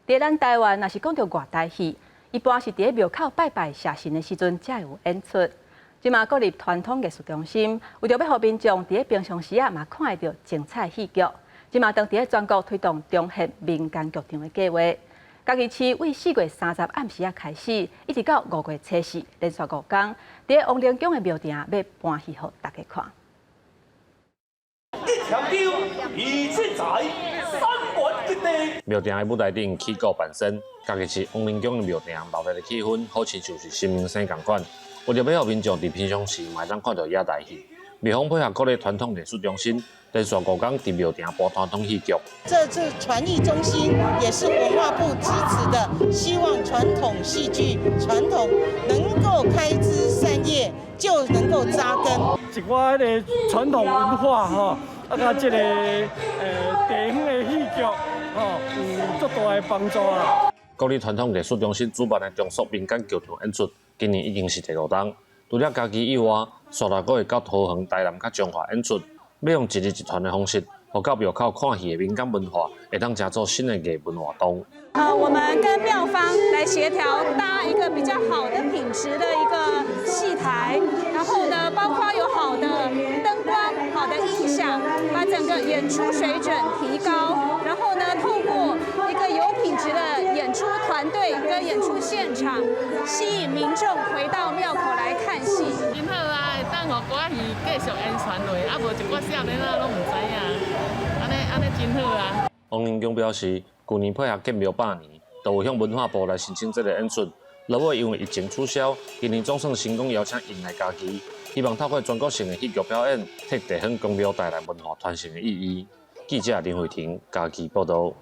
伫咱台湾，若是讲到外台戏，一般是伫庙口拜拜谢神的时阵才有演出。即马国立传统艺术中心为着要互民众伫平常时嘛看会到精彩戏剧，即马当伫全国推动重现民间剧场的计划。嘉义市为4月30暗时开始，一直到5月初4，连续5天，伫王灵宫的庙埕要搬戏互大家看。一条丢，一切在3元一地。庙埕的舞台顶起鼓伴身，嘉义市王灵宫的庙埕闹热的气氛，好像就是新明生同款。为着要互民众伫平常时嘛当看到野台戏，庙方配合国立传统艺术中心，连续5天伫庙埕播传统戏剧。这次传艺中心也是文化部支持的，希望传统戏剧传统能够开枝散叶，就能够扎根。一寡个传统文化吼，甲这个地方的戏剧吼，有足大的帮助啦。国立传统艺术中心主办的中属民间剧场演出，今年已经是第5档。除了家己以外，续来阁会到桃园、台南、甲中华演出，要用一日一团的方式，互到庙口看戏的民间文化，会当加做新的艺文活动。我们跟庙方来协调搭一个比较好的品质的一个戏台，然后呢，包括有好的灯光、好的音响，把整个演出水准提高，然后呢，透过一个有品质的演出团队跟演出现场，吸引民众回到庙口来看戏。真好啊，会当互歌戏继续演传落，啊无一寡少年仔拢唔知影，安尼真好啊。王灵宫表示，去年配合建庙100年，就有向文化部来申请这个演出。落尾因为疫情取消，今年总算成功邀请因来家己，希望透过全国性的戏剧表演，替地方公庙带来文化传承的意义。记者林慧婷家己报道。